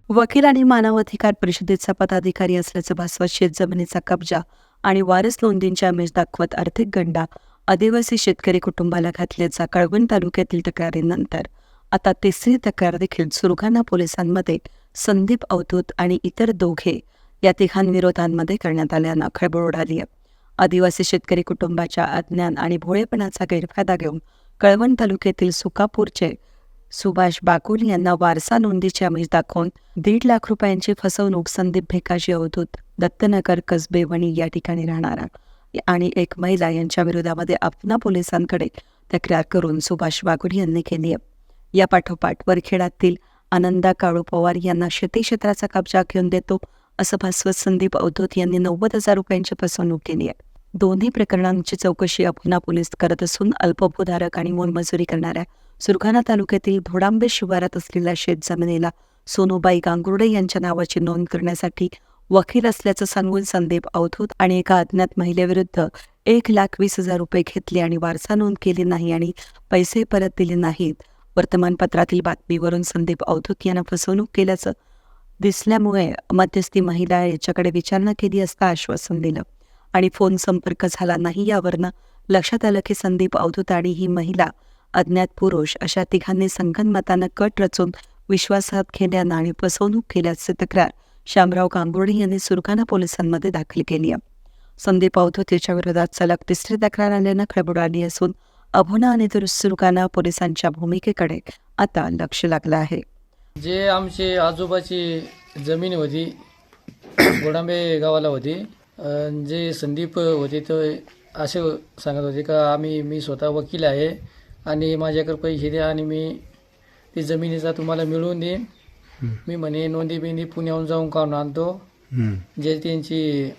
वकील आणि मानव अधिकार परिषदेचा पदाधिकारी असल्याचं भासवत शेतजमिनीचा कब्जा आणि वारस नोंदींचे आमिष दाखवत आर्थिक गंडा आदिवासी शेतकरी कुटुंबाला घातल्याचा कळवण तालुक्यातील तक्रारीनंतर आता तिसरी तक्रार देखील सुरगाणा पोलिसांमध्ये संदीप अवधूत आणि इतर दोघे या तिघांविरोधांमध्ये करण्यात आल्यानं खळबळ उडाली आहे. आदिवासी शेतकरी कुटुंबाच्या अज्ञान आणि भोळेपणाचा गैरफायदा घेऊन कळवण तालुक्यातील सुकापूरचे सुभाष बाकुल यांना वारसा नोंदीचे आमिष दाखवून 1.5 लाख रुपयांची फसवणूक संदीप भिकाजी अवधूत दत्तनगर कसबे वणी या ठिकाणी राहणारा आणि एक महिला यांच्या विरोधामध्ये आपना पोलिसांकडे तक्रार करून सुभाष बाकुल यांनी केली आहे. या पाठोपाठ वरखेडातील आनंदा काळू पवार यांना शेती क्षेत्राचा कब्जा घेऊन देतो असं भासवत संदीप अवधूत यांनी 90,000 रुपयांची फसवणूक केली आहे. दोन्ही प्रकरणांची चौकशी आपना पोलीस करत असून अल्पभूधारक आणि मोलमजुरी करणाऱ्या सुरगाणा तालुक्यातील धोडांबे शिवारात असलेल्या शेतजमिनीला सोनूबाई गांगुर्डे यांच्या नावाची नोंद करण्यासाठी वकील असल्याचं सांगून संदीप अवधूत आणि एका अज्ञात महिलेविरुद्ध 1,20,000 रुपये घेतले आणि वारसा नोंद केली नाही आणि पैसे परत दिले नाहीत. वर्तमानपत्रातील बातमीवरून संदीप अवधूत यांना फसवणूक केल्याचं दिसल्यामुळे मध्यस्थी महिला याच्याकडे विचारणा केली असता आश्वासन दिलं आणि फोन संपर्क झाला नाही. यावरनं लक्षात आलं की संदीप अवधूत आणि ही महिला अज्ञात पुरुष अशा तिघांनी संगनमतानं कट रचून विश्वासात घेण्यानं आणि फसवणूक केल्याची तक्रार शामराव गांगुर्डे यांनी सुरगाणा पोलिसांमध्ये दाखल केली आहे. संदीप अवधूत याच्या विरोधात सलग तिसरी तक्रार आल्यानं खळबळ आली असून अभोना आणि सुरगाणा पोलिसांच्या भूमिकेकडे आता लक्ष लागलं आहे. जे आमचे आजोबाची जमीन होती गोडांबे गावाला होती. जे संदीप होते ते असे सांगत होते का मी स्वतः वकील आहे आणि माझ्याकडे पैसे द्या आणि मी ती जमिनीचा तुम्हाला मिळवून देईन. मी म्हणे नोंदी बिंदी पुण्याहून जाऊन काढून आणतो. जे त्यांची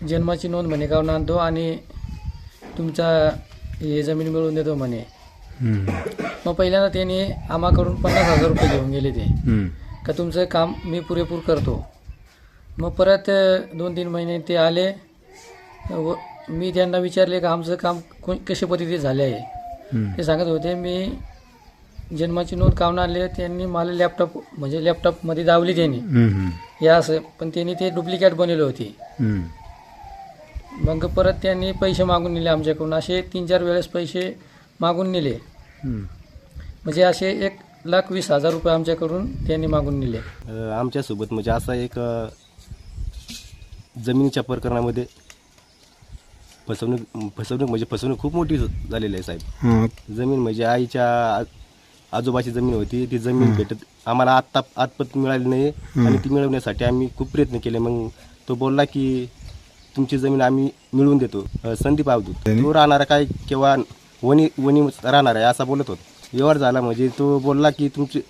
जन्माची नोंद म्हणे काढून आणतो आणि तुमचा हे जमीन मिळवून देतो म्हणे. मग पहिल्यांदा त्यांनी आम्हाकडून 50,000 रुपये घेऊन गेले ते का तुमचं काम मी पुरेपूर करतो. मग परत 2-3 महिने ते आले व मी त्यांना विचारले का आमचं काम कशा पद्धतीने झाले आहे. ते सांगत होते मी जन्माची नोंद काढून आणले. त्यांनी मला लॅपटॉपमध्ये दावली त्यांनी या असं, पण त्यांनी ते डुप्लिकेट बनवले होते. मग परत त्यांनी पैसे मागून नेले आमच्याकडून. असे 3-4 वेळेस पैसे मागून नेले. म्हणजे असे 1,20,000 रुपये आमच्याकडून त्यांनी मागून नेले. आमच्यासोबत म्हणजे असा एक जमिनीच्या प्रकरणामध्ये फसवणूक खूप मोठी झालेली आहे साहेब. जमीन म्हणजे आईच्या आजोबाची जमीन होती. ती जमीन भेटत आम्हाला आत्तापर्यंत मिळाली नाही आणि ती मिळवण्यासाठी आम्ही खूप प्रयत्न केले. मग तो बोलला की तुमची जमीन आम्ही मिळवून देतो. संदीप अवधूत तो राहणारा काय किंवा वणी राहणार आहे असा बोलत होता. व्यवहार झाला म्हणजे तो बोलला की तुमचे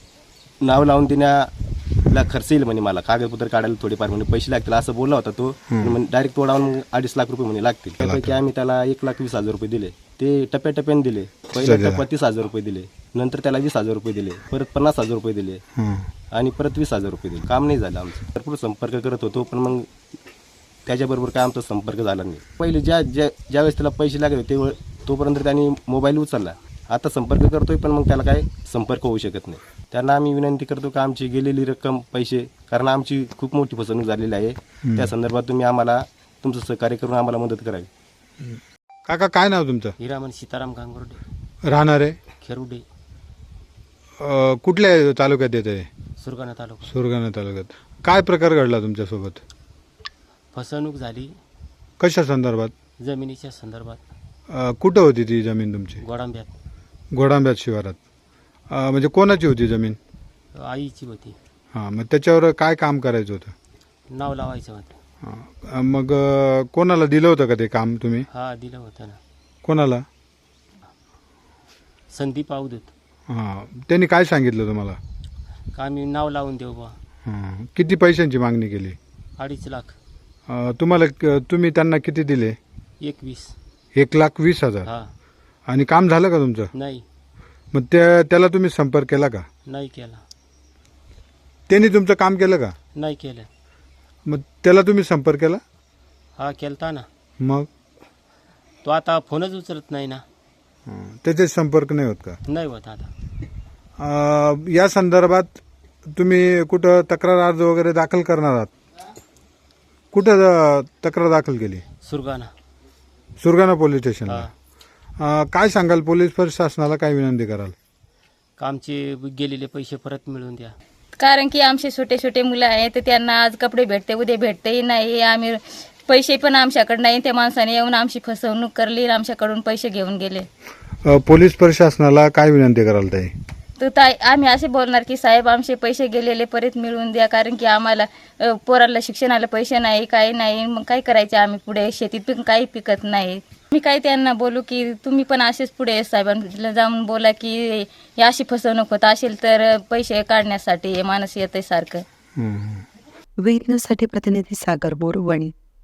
नाव लावून देण्याला खर्च येईल म्हणे, मला कागदपत्र काढायला थोडेफार म्हणे पैसे लागतील असं बोलला होता तो. डायरेक्ट तोडावून 2.5 लाख रुपये म्हणे लागतील. त्यापैकी आम्ही त्याला 1,20,000 रुपये दिले. ते टप्प्याटप्प्याने दिले. पहिल्या टप्प्यात 30,000 रुपये दिले. नंतर त्याला 20,000 रुपये दिले. परत 50,000 रुपये दिले आणि परत 20,000 रुपये दिले. काम नाही झालं आमचं. भरपूर संपर्क करत होतो पण मग त्याच्याबरोबर काय आमचा संपर्क झाला नाही. पहिले ज्यावेळेस त्याला पैसे लागले होते तोपर्यंत त्यांनी मोबाईल उचलला. आता संपर्क करतोय पण मग त्याला काय संपर्क होऊ शकत नाही. त्यांना आम्ही विनंती करतो की आमची गेलेली रक्कम पैसे, कारण आमची खूप मोठी फसवणूक झालेली आहे, त्या संदर्भात तुम्ही आम्हाला तुमचं सहकार्य करून आम्हाला मदत करावी. काका काय नाव तुमचं? हिरामन सीताराम गांगुर्डे, राहणार आहे खेरुडे, कुठल्या तालुक्यात येते? सुरगाणा तालुका. सुरगाणा तालुक्यात. काय प्रकार घडला तुमच्यासोबत? फसवणूक झाली कशा संदर्भात? जमिनीच्या संदर्भात. कुठं होती ती जमीन तुमची? गोडांब्यात. गोडांब्यात शिवारात. म्हणजे कोणाची होती जमीन? आईची होती. हां, मग त्याच्यावर काय काम करायचं होतं? नाव लावायचं होतं. हां, मग कोणाला दिलं होतं का ते काम तुम्ही? हा दिलं होतं ना. कोणाला? संदीप अवधूत. हां, त्यांनी काय सांगितलं तुम्हाला? का आम्ही नाव लावून देऊ बा. हां, किती पैशांची मागणी केली? 2.5 लाख. तुम्ही त्यांना किती दिले? 21. 1,20,000. हा. आणि काम झालं का तुमचं? नाही. मग त्याला तुम्ही संपर्क केला का? नाही केला. त्यांनी तुमचं काम केलं का? नाही केलं. मग त्याला तुम्ही संपर्क केला? हा केलता ना. मग तो आता फोनच उचलत नाही ना. त्याचे संपर्क नाही होत का? नाही होत आता. या संदर्भात तुम्ही कुठं तक्रार अर्ज वगैरे दाखल करणार आहात? कुठं तक्रार दाखल केली? सुरगाणा. सुरगाणा पोलीस स्टेशनला. काय सांगाल, पोलीस प्रशासनाला काय विनंती कराल? का आमचे गेलेले पैसे परत मिळवून द्या. कारण की आमचे छोटे छोटे मुलं आहेत, तर त्यांना आज कपडे भेटते, उद्या भेटतेही नाही. आम्ही पैसे पण आमच्याकडे नाही. त्या माणसाने येऊन आमची फसवणूक करली, आमच्याकडून पैसे घेऊन गेले. पोलीस प्रशासनाला काय विनंती कराल ताई? तर ताई, आम्ही असे बोलणार की साहेब, आमचे पैसे गेलेले परत मिळवून द्या. कारण की आम्हाला पोराला शिक्षणाला पैसे नाही, काही नाही. मग काय करायचे आम्ही पुढे? शेतीत पण काही पिकत नाही. मी काय त्यांना बोलू की तुम्ही पण असेच पुढे साहेबांना जाऊन बोला की ही अशी फसवणूक होत असेल तर पैसे काढण्यासाठी हे माणूस येतंय सारखं. वीरनसाठी प्रतिनिधी सागर बोरवणी.